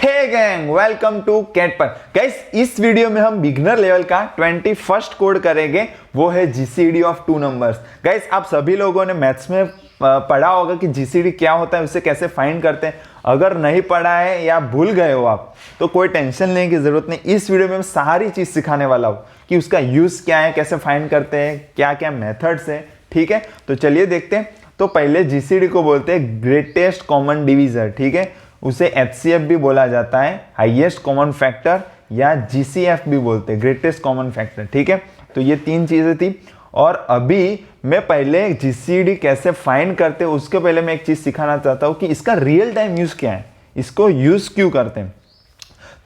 Hey gang, welcome to कैट पर। Guys, इस वीडियो में हम बिगनर लेवल का 21st कोड करेंगे, वो है GCD of two numbers. Guys, आप सभी लोगों ने मैथ्स में पढ़ा होगा कि जीसीडी क्या होता है, उसे कैसे फाइंड करते हैं। अगर नहीं पढ़ा है या भूल गए हो आप, तो कोई टेंशन लेने की जरूरत नहीं। इस वीडियो में मैं सारी चीज सिखाने वाला हूँ कि उसका यूज क्या है, कैसे फाइंड करते हैं, क्या क्या मेथड्स है। ठीक है, तो चलिए देखते हैं। तो पहले जीसीडी को बोलते हैं ग्रेटेस्ट कॉमन डिवीजर। ठीक है, उसे एचसीएफ भी बोला जाता है, हाईएस्ट कॉमन फैक्टर, या जीसीएफ भी बोलते हैं, ग्रेटेस्ट कॉमन फैक्टर। ठीक है, तो ये तीन चीजें थी। और अभी मैं पहले जीसीडी कैसे फाइंड करते हैं उसके पहले मैं एक चीज सिखाना चाहता हूँ कि इसका रियल टाइम यूज क्या है, इसको यूज क्यों करते हैं।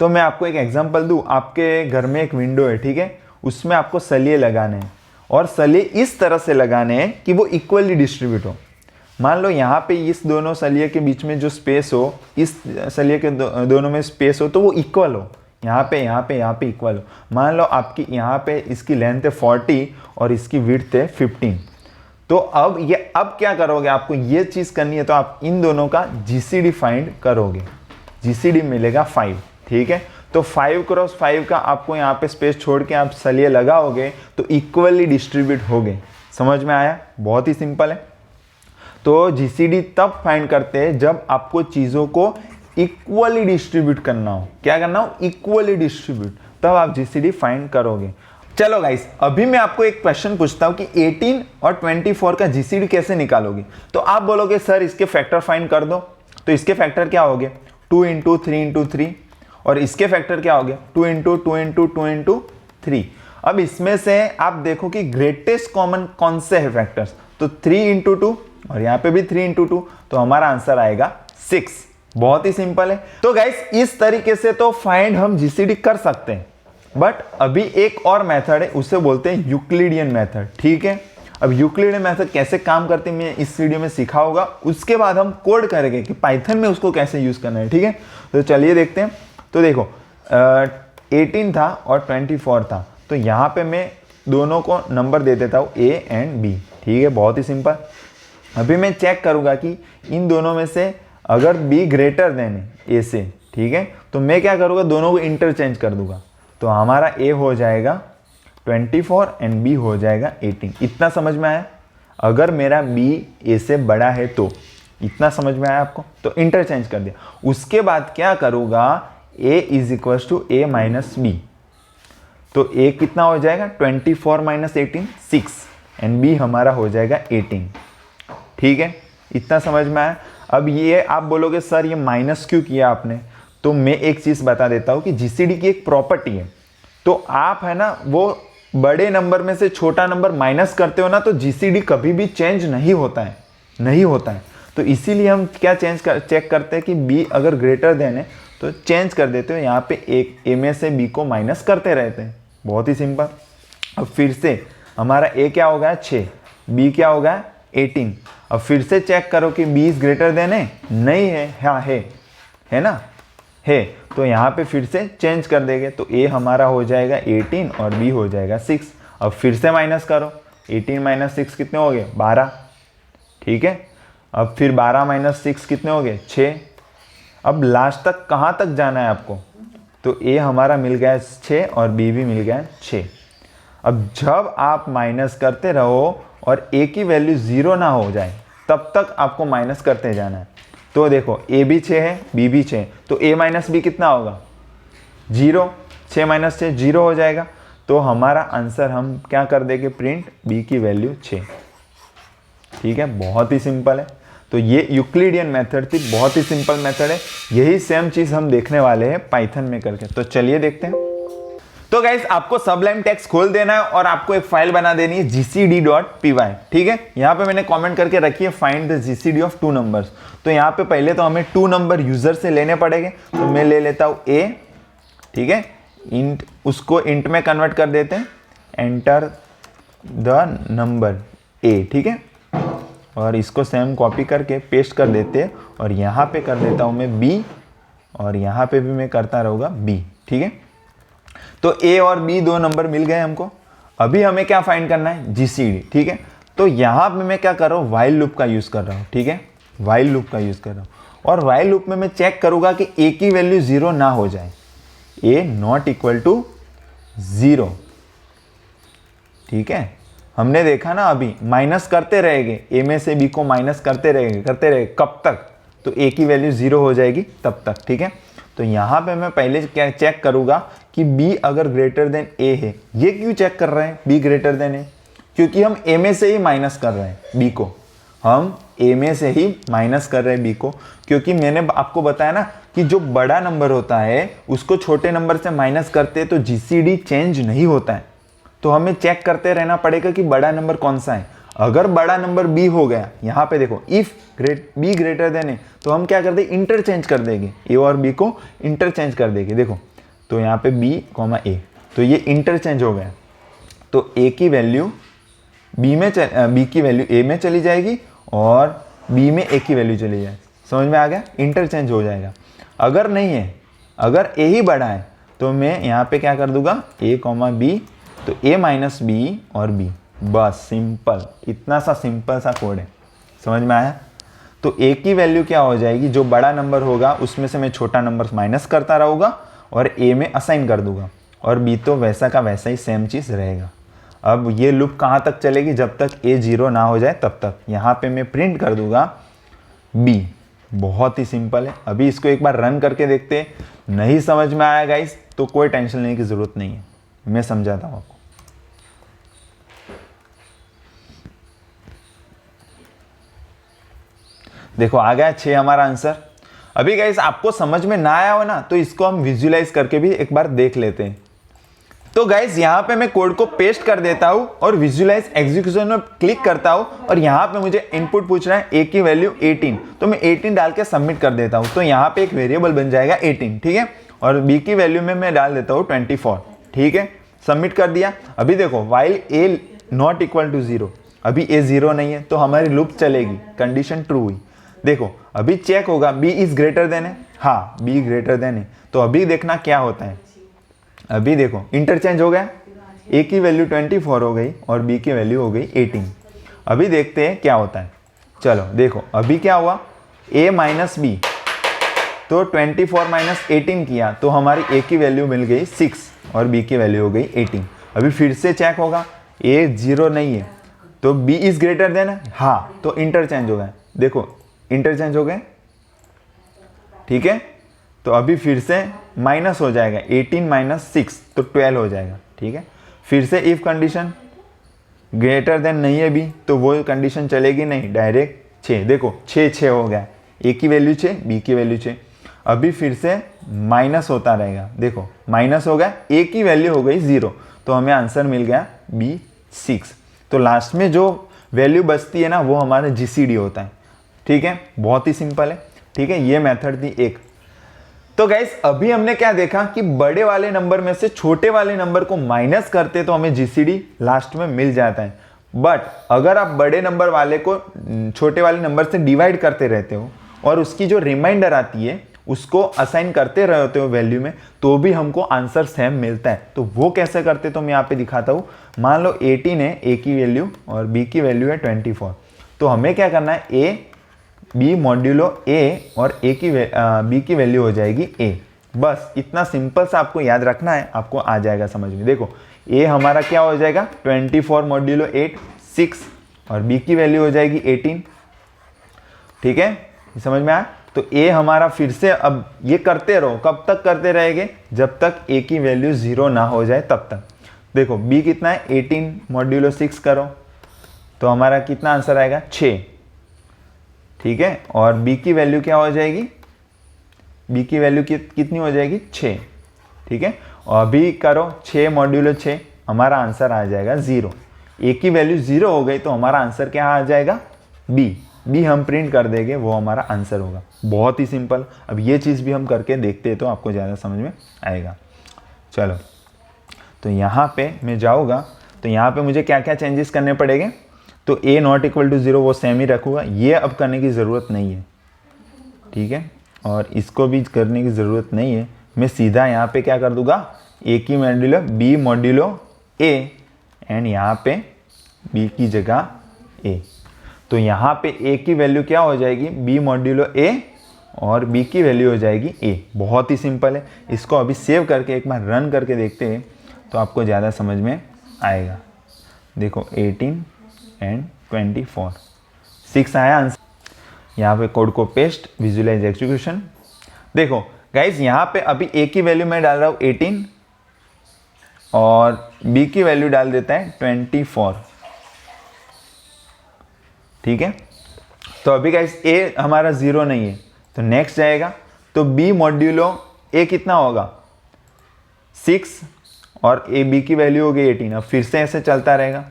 तो मैं आपको एक एग्जांपल दूं। आपके घर में एक विंडो है, ठीक है, उसमें आपको सलिए लगाने हैं, और सलिए इस तरह से लगाने हैं कि वो इक्वली डिस्ट्रीब्यूट हो। मान लो यहाँ पे इस दोनों सलिए के बीच में जो स्पेस हो, इस सलिए के दोनों में स्पेस हो, तो वो इक्वल हो। यहाँ पे इक्वल हो। मान लो आपकी यहाँ पे इसकी लेंथ है 40 और इसकी विड्थ है 15। तो अब क्या करोगे, आपको ये चीज़ करनी है, तो आप इन दोनों का जीसीडी फाइंड करोगे। जीसीडी मिलेगा 5। ठीक है, तो 5 क्रॉस 5 का आपको यहाँ पे स्पेस छोड़ के आप सलिए लगाओगे तो इक्वली डिस्ट्रीब्यूट हो गए। समझ में आया? बहुत ही सिंपल है। तो जीसीडी तब फाइंड करते हैं जब आपको चीज़ों को इक्वली डिस्ट्रीब्यूट करना हो। क्या करना हो? इक्वली डिस्ट्रीब्यूट, तब आप जीसीडी फाइंड करोगे। चलो गाइस, अभी मैं आपको एक क्वेश्चन पूछता हूं कि 18 और 24 का जीसीडी कैसे निकालोगे। तो आप बोलोगे सर इसके फैक्टर फाइंड कर दो। तो इसके फैक्टर क्या हो गए? 2 × 3 × 3। और इसके फैक्टर क्या हो गया? 2 × 2 × 2 × 3। अब इसमें से आप देखो कि ग्रेटेस्ट कॉमन कौन से है फैक्टर्स। तो 3 × 2 और यहाँ पे भी 3 × 2, तो हमारा आंसर आएगा 6। बहुत ही सिंपल है। तो गाइस, इस तरीके से तो फाइंड हम जीसीडी कर सकते हैं, बट अभी एक और मेथड है, उसे बोलते हैं यूक्लिडियन मेथड। ठीक है, अब यूक्लिडियन मेथड कैसे काम करती है मैं इस वीडियो में सिखाऊंगा। उसके बाद हम कोड करेंगे कि पाइथन में उसको कैसे यूज करना है। ठीक है, तो चलिए देखते हैं। तो देखो 18 था और 24 था, तो यहाँ पे मैं दोनों को नंबर दे देता हूँ A एंड B। ठीक है, बहुत ही सिंपल। अभी मैं चेक करूंगा कि इन दोनों में से अगर B ग्रेटर देन A से, ठीक है, तो मैं क्या करूंगा, दोनों को इंटरचेंज कर दूंगा। तो हमारा A हो जाएगा 24 एंड B हो जाएगा 18। इतना समझ में आया? अगर मेरा B A से बड़ा है तो, इतना समझ में आया आपको? तो इंटरचेंज कर दिया। उसके बाद क्या करूंगा, A = A - B। तो A कितना हो जाएगा? 24 - 18 6, एंड B हमारा हो जाएगा 18। ठीक है, इतना समझ में आया? अब ये आप बोलोगे सर ये माइनस क्यों किया आपने। तो मैं एक चीज़ बता देता हूँ कि जीसीडी की एक प्रॉपर्टी है। तो आप है ना, वो बड़े नंबर में से छोटा नंबर माइनस करते हो ना, तो जीसीडी कभी भी चेंज नहीं होता है। तो इसीलिए हम क्या चेक करते हैं कि बी अगर ग्रेटर देन है तो चेंज कर देते हो। यहाँ पे एक ए में से बी को माइनस करते रहते हैं। बहुत ही सिंपल। अब फिर से हमारा ए क्या हो गया? 6, बी क्या हो गया? 18। अब फिर से चेक करो कि b इज ग्रेटर देन है, नहीं है, हाँ है ना, है। तो यहाँ पे फिर से चेंज कर देंगे, तो a हमारा हो जाएगा 18 और b हो जाएगा 6। अब फिर से माइनस करो, 18 - 6 कितने हो गए? 12। ठीक है, अब फिर 12 - 6 कितने हो गए? 6। अब लास्ट तक कहाँ तक जाना है आपको? तो a हमारा मिल गया 6 और b भी मिल गया 6। अब जब आप माइनस करते रहो और a की वैल्यू 0 ना हो जाए, तब तक आपको माइनस करते जाना है। तो देखो a भी 6 है, b भी 6, तो a - b कितना होगा? 0। 6 - 6 0 हो जाएगा। तो हमारा आंसर हम क्या कर देंगे? प्रिंट b की वैल्यू 6। ठीक है, बहुत ही सिंपल है। तो ये यूक्लिडियन मेथड थी, बहुत ही सिंपल मेथड है। यही सेम चीज़ हम देखने वाले हैं पाइथन में करके। तो चलिए देखते हैं। तो गाइस, आपको सबलाइम टेक्स्ट खोल देना है और आपको एक फाइल बना देनी है gcd.py। ठीक है, यहाँ पे मैंने कमेंट करके रखी है find the GCD of two numbers. तो यहाँ पे पहले तो हमें 2 नंबर यूजर से लेने पड़ेंगे। तो मैं ले लेता हूँ a। ठीक है, इंट, उसको इंट में कन्वर्ट कर देते हैं। Enter the number a। ठीक है, और इसको सेम कॉपी करके पेस्ट कर देते हैं, और यहाँ पे कर देता हूँ मैं b, और यहाँ पे भी मैं करता रहूँगा b। ठीक है, तो a और b 2 नंबर मिल गए हमको। अभी हमें क्या फाइंड करना है? जीसीडी। ठीक है, तो यहाँ पे मैं क्या कर रहा हूँ? वाइल लूप का यूज़ कर रहा हूँ। ठीक है, वाइल लूप का यूज़ कर रहा हूँ। और वाइल लूप में मैं चेक करूंगा कि ए की वैल्यू 0 ना हो जाए, ए नॉट इक्वल टू 0। ठीक है, हमने देखा ना अभी माइनस करते रहेंगे, ए में से बी को माइनस करते रहेंगे कब तक, तो ए की वैल्यू 0 हो जाएगी तब तक। ठीक है, तो यहाँ पे मैं पहले क्या चेक करूंगा कि बी अगर ग्रेटर देन ए है। ये क्यों चेक कर रहे हैं बी ग्रेटर देन ए? क्योंकि हम ए में से ही माइनस कर रहे हैं बी को, हम ए में से ही माइनस कर रहे हैं बी को, क्योंकि मैंने आपको बताया ना कि जो बड़ा नंबर होता है उसको छोटे नंबर से माइनस करते हैं तो जीसीडी चेंज नहीं होता है। तो हमें चेक करते रहना पड़ेगा कि बड़ा नंबर कौन सा है। अगर बड़ा नंबर बी हो गया, यहाँ पे देखो इफ बी ग्रेटर देन ए, तो हम क्या कर देंगे, इंटरचेंज कर देंगे, ए और बी को इंटरचेंज कर देंगे। देखो तो यहाँ पे बी कॉमा ए, तो ये इंटरचेंज हो गया, तो ए की वैल्यू बी की वैल्यू ए में चली जाएगी और बी में ए की वैल्यू चली जाएगी। समझ में आ गया, इंटरचेंज हो जाएगा। अगर नहीं है, अगर ए ही बड़ा है, तो मैं यहाँ पे क्या कर दूंगा, ए कॉमा बी, तो ए माइनस बी और बी, बस सिंपल, इतना सा सिंपल सा कोड है। समझ में आया? तो ए की वैल्यू क्या हो जाएगी, जो बड़ा नंबर होगा उसमें से मैं छोटा नंबर माइनस करता रहूँगा और ए में असाइन कर दूंगा, और बी तो वैसा का वैसा ही सेम चीज़ रहेगा। अब ये लूप कहाँ तक चलेगी, जब तक ए 0 ना हो जाए तब तक। यहाँ पे मैं प्रिंट कर दूंगा बी, बहुत ही सिंपल है। अभी इसको एक बार रन करके देखते हैं, नहीं समझ में आया गाइस तो कोई टेंशन लेने की ज़रूरत नहीं है, मैं समझाता हूँ आपको। देखो आ गया 6 हमारा आंसर। अभी गाइस आपको समझ में ना आया हो ना, तो इसको हम विजुलाइज करके भी एक बार देख लेते हैं। तो गाइस यहाँ पे मैं कोड को पेस्ट कर देता हूँ और विजुलाइज एग्जीक्यूशन में क्लिक करता हूँ, और यहाँ पे मुझे इनपुट पूछ रहा है ए की वैल्यू 18, तो मैं 18 डाल के सबमिट कर देता हूँ। तो यहाँ पे एक वेरिएबल बन जाएगा 18, ठीक है, और बी की वैल्यू में मैं डाल देता हूँ 24, ठीक है, सबमिट कर दिया। अभी देखो while A not equal to 0, अभी ए 0 नहीं है तो हमारी लूप चलेगी, कंडीशन ट्रू हुई। देखो अभी चेक होगा बी इज ग्रेटर देन है, हाँ बी ग्रेटर देन है, तो अभी देखना क्या होता है। अभी देखो इंटरचेंज हो गया, ए की वैल्यू 24 हो गई और बी की वैल्यू हो गई 18। अभी देखते हैं क्या होता है। चलो देखो अभी क्या हुआ, ए माइनस बी, तो 24 माइनस 18 किया तो हमारी ए की वैल्यू मिल गई 6 और बी की वैल्यू हो गई 18। अभी फिर से चेक होगा, ए 0 नहीं है तो बी इज ग्रेटर देन है, हाँ, तो इंटरचेंज हो गया। देखो इंटरचेंज हो गए, ठीक है, तो अभी फिर से माइनस हो जाएगा, 18 माइनस 6 तो 12 हो जाएगा, ठीक है। फिर से इफ कंडीशन ग्रेटर देन नहीं है बी, तो वो कंडीशन चलेगी नहीं, डायरेक्ट 6। देखो 6 हो गया, ए की वैल्यू 6, बी की वैल्यू 6। अभी फिर से माइनस होता रहेगा, देखो माइनस हो गया, ए की वैल्यू हो गई 0, तो हमें आंसर मिल गया बी 6। तो लास्ट में जो वैल्यू बचती है ना, वो हमारा जीसीडी होता है, ठीक है, बहुत ही सिंपल है, ठीक है। ये मेथड थी एक। तो गाइस अभी हमने क्या देखा कि बड़े वाले नंबर में से छोटे वाले नंबर को माइनस करते तो हमें जीसीडी लास्ट में मिल जाता है। बट अगर आप बड़े नंबर वाले को छोटे वाले नंबर से डिवाइड करते रहते हो और उसकी जो रिमाइंडर आती है उसको असाइन करते रहते हो वैल्यू में, तो भी हमको आंसर सेम मिलता है। तो वो कैसे करते तो मैं यहाँ पे दिखाता हूँ। मान लो 18 है ए की वैल्यू और बी की वैल्यू है 24, तो हमें क्या करना है, ए बी मॉड्यूलो ए और ए की बी की वैल्यू हो जाएगी ए। बस इतना सिंपल सा आपको याद रखना है, आपको आ जाएगा समझ में। देखो ए हमारा क्या हो जाएगा, 24 मॉड्यूलो 8 6, और बी की वैल्यू हो जाएगी 18, ठीक है, समझ में आया। तो ए हमारा फिर से, अब ये करते रहो, कब तक करते रहेंगे, जब तक ए की वैल्यू 0 ना हो जाए तब तक। देखो बी कितना है, 18 मॉड्यूलो 6 करो तो हमारा कितना आंसर आएगा, 6, ठीक है, और b की वैल्यू क्या हो जाएगी, b की वैल्यू कितनी हो जाएगी, 6, ठीक है। और अभी करो 6 मॉड्यूलो 6, हमारा आंसर आ जाएगा 0। a की वैल्यू 0 हो गई तो हमारा आंसर क्या आ जाएगा, b हम प्रिंट कर देंगे, वो हमारा आंसर होगा। बहुत ही सिंपल। अब ये चीज़ भी हम करके देखते हैं तो आपको ज़्यादा समझ में आएगा। चलो तो यहाँ पे मैं जाऊँगा, तो यहाँ पे मुझे क्या क्या चेंजेस करने पड़ेंगे। तो a नॉट इक्वल टू 0 वो सेम ही रखूँगा, ये अब करने की ज़रूरत नहीं है, ठीक है, और इसको भी करने की ज़रूरत नहीं है। मैं सीधा यहाँ पे क्या कर दूँगा, a की modulo b modulo a and यहाँ पे b की जगह a। तो यहाँ पे a की वैल्यू क्या हो जाएगी, b मॉड्यूलो a और b की वैल्यू हो जाएगी a। बहुत ही सिंपल है। इसको अभी सेव करके एक बार रन करके देखते हैं तो आपको ज़्यादा समझ में आएगा। देखो 18 एंड 24, 6 आया आंसर। यहाँ पे कोड को पेस्ट, विजुलाइज एग्जीक्यूशन। देखो गाइज यहाँ पे अभी a की वैल्यू मैं डाल रहा हूँ 18 और b की वैल्यू डाल देता है 24। ठीक है, तो अभी गाइज a हमारा 0 नहीं है तो नेक्स्ट जाएगा, तो b मॉड्यूलो a कितना होगा 6 और b की वैल्यू हो गई 18। अब फिर से ऐसे चलता रहेगा।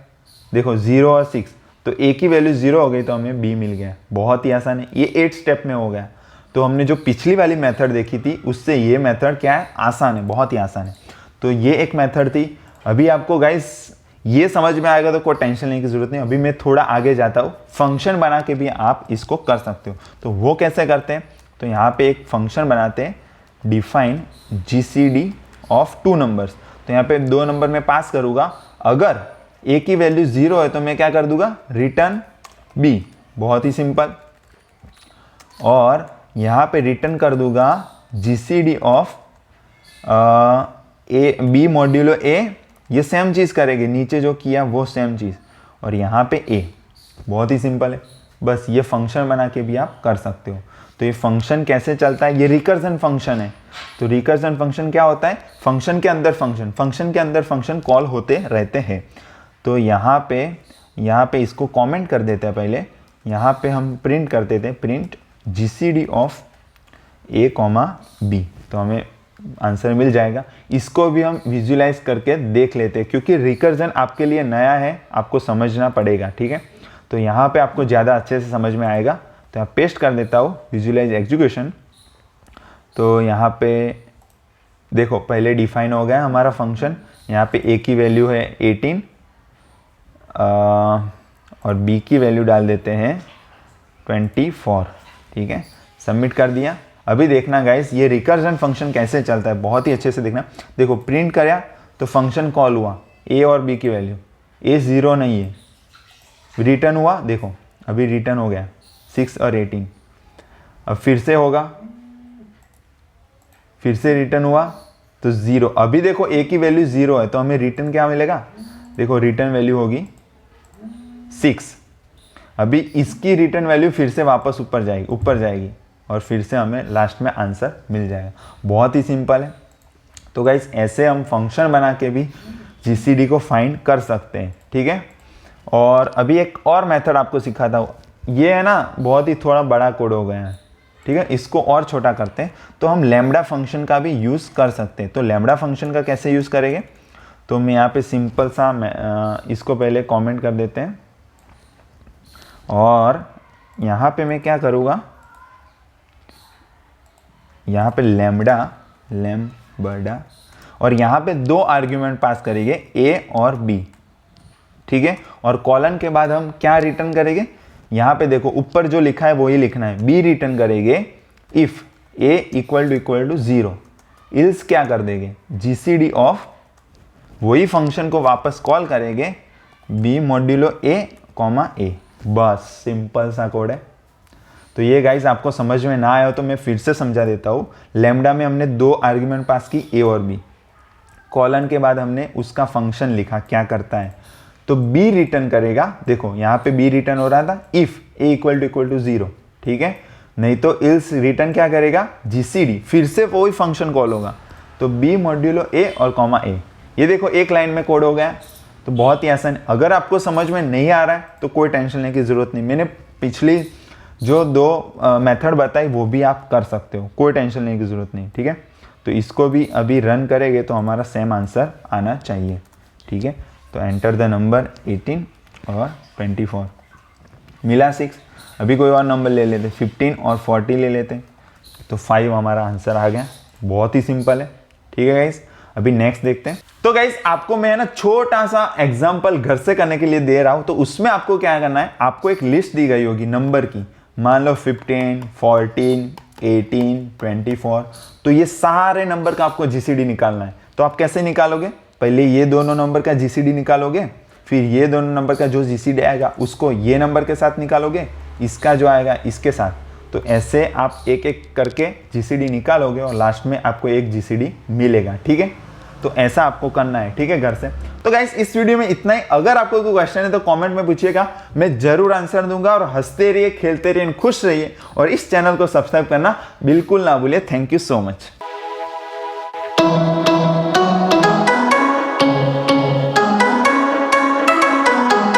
देखो 0 और 6, तो a की वैल्यू 0 हो गई तो हमें b मिल गया। बहुत ही आसान है, ये 8 स्टेप में हो गया। तो हमने जो पिछली वाली मेथड देखी थी उससे ये मेथड क्या है, आसान है, बहुत ही आसान है। तो ये एक मेथड थी। अभी आपको गाइस ये समझ में आएगा तो कोई टेंशन लेने की जरूरत नहीं। अभी मैं थोड़ा आगे जाता हूँ, फंक्शन बना के भी आप इसको कर सकते हो। तो वो कैसे करते हैं, तो यहाँ पे एक फंक्शन बनाते हैं, डिफाइन जीसीडी ऑफ 2 नंबर्स। तो यहाँ पे 2 नंबर में पास करूँगा, अगर a की वैल्यू 0 है तो मैं क्या कर दूंगा, रिटर्न b। बहुत ही सिंपल। और यहाँ पे रिटर्न कर दूंगा GCD of A B modulo a। ये सेम चीज़ करेंगे, नीचे जो किया वो सेम चीज़, और यहाँ पे a। बहुत ही सिंपल है, बस ये फंक्शन बना के भी आप कर सकते हो। तो ये फंक्शन कैसे चलता है, ये रिकर्जन फंक्शन है। तो रिकर्जन फंक्शन क्या होता है, फंक्शन के अंदर फंक्शन, फंक्शन के अंदर फंक्शन कॉल होते रहते हैं। तो यहाँ पे इसको कमेंट कर देते हैं। पहले यहाँ पे हम प्रिंट कर देते हैं, print GCD of a, b। तो हमें आंसर मिल जाएगा। इसको भी हम विजुलाइज करके देख लेते हैं, क्योंकि रिकर्जन आपके लिए नया है, आपको समझना पड़ेगा। ठीक है, तो यहाँ पे आपको ज़्यादा अच्छे से समझ में आएगा। तो यहाँ पेस्ट कर देता हूँ विजुलाइज एग्जीक्यूशन। तो यहाँ पे देखो पहले डिफाइन हो गया हमारा फंक्शन। यहाँ पे a की वैल्यू है 18 और b की वैल्यू डाल देते हैं 24। ठीक है, सबमिट कर दिया। अभी देखना गाइस ये रिकर्जन फंक्शन कैसे चलता है, बहुत ही अच्छे से देखना। देखो प्रिंट कराया तो फंक्शन कॉल हुआ, a और b की वैल्यू, a 0 नहीं है, रिटर्न हुआ। देखो अभी रिटर्न हो गया 6 और 18। अब फिर से होगा, फिर से रिटर्न हुआ तो 0। अभी देखो a की वैल्यू 0 है तो हमें रिटर्न क्या मिलेगा, देखो रिटर्न वैल्यू होगी 6। अभी इसकी रिटर्न वैल्यू फिर से वापस ऊपर जाएगी और फिर से हमें लास्ट में आंसर मिल जाएगा। बहुत ही सिंपल है। तो गाइस ऐसे हम फंक्शन बना के भी जीसीडी को फाइंड कर सकते हैं। ठीक है, और अभी एक और मेथड आपको सिखाता हूँ। ये है ना बहुत ही थोड़ा बड़ा कोड हो गया है। ठीक है, इसको और छोटा करते हैं तो हम लैम्बडा फंक्शन का भी यूज़ कर सकते हैं। तो लैम्बडा फंक्शन का कैसे यूज़ करेंगे, तो मैं यहाँ पे सिंपल सा इसको पहले कमेंट कर देते हैं और यहाँ पे मैं क्या करूँगा, यहाँ पे लैम्बडा और यहाँ पे 2 आर्ग्यूमेंट पास करेंगे a और b। ठीक है, और कॉलन के बाद हम क्या रिटर्न करेंगे, यहाँ पे देखो ऊपर जो लिखा है वही लिखना है, b रिटर्न करेंगे if a equal to 0। Else क्या कर देंगे, जीसीडी ऑफ वही फंक्शन को वापस कॉल करेंगे b मॉड्यूलो a, a। बस सिंपल सा कोड है। तो ये गाइस आपको समझ में ना आया हो तो मैं फिर से समझा देता हूँ। लैम्बडा में हमने 2 आर्ग्यूमेंट पास की a और b, कॉलन के बाद हमने उसका फंक्शन लिखा क्या करता है, तो b रिटर्न करेगा। देखो यहाँ पे b रिटर्न हो रहा था इफ a इक्वल टू 0। ठीक है, नहीं तो इल्स रिटर्न क्या करेगा, जीसीडी, फिर से वही फंक्शन कॉल होगा तो b मॉड्यूलो a और a। ये देखो एक लाइन में कोड हो गया। तो बहुत ही आसान। अगर आपको समझ में नहीं आ रहा है तो कोई टेंशन लेने की ज़रूरत नहीं, मैंने पिछली जो 2 मेथड बताई वो भी आप कर सकते हो, कोई टेंशन लेने की ज़रूरत नहीं। ठीक है, तो इसको भी अभी रन करेंगे तो हमारा सेम आंसर आना चाहिए। ठीक है, तो एंटर द नंबर 18 और 24, मिला 6। अभी कोई और नंबर ले लेते, 15 और 40 ले लेते, तो 5 हमारा आंसर आ गया। बहुत ही सिंपल है। ठीक है गाइस, अभी नेक्स्ट देखते हैं। तो गाइस आपको मैं ना छोटा सा एग्जांपल घर से करने के लिए दे रहा हूं। तो उसमें आपको क्या करना है, आपको एक लिस्ट दी गई होगी नंबर की, मान लो 15, 14, 18, 24। तो ये सारे नंबर का आपको जीसीडी निकालना है। तो आप कैसे निकालोगे, पहले ये दोनों नंबर का जीसीडी निकालोगे, फिर ये दोनों नंबर का जो जीसीडी आएगा उसको ये नंबर के साथ निकालोगे, इसका जो आएगा इसके साथ। तो ऐसे आप एक एक करके जीसीडी निकालोगे और लास्ट में आपको एक जीसीडी मिलेगा, ठीक है। तो ऐसा आपको करना है, ठीक है, घर से। तो गाइस इस वीडियो में इतना ही। अगर आपको कोई क्वेश्चन है तो कमेंट में पूछिएगा, मैं जरूर आंसर दूंगा। और हंसते रहिए, खेलते रहिए, खुश रहिए और इस चैनल को सब्सक्राइब करना बिल्कुल ना भूलिए। Thank you so much.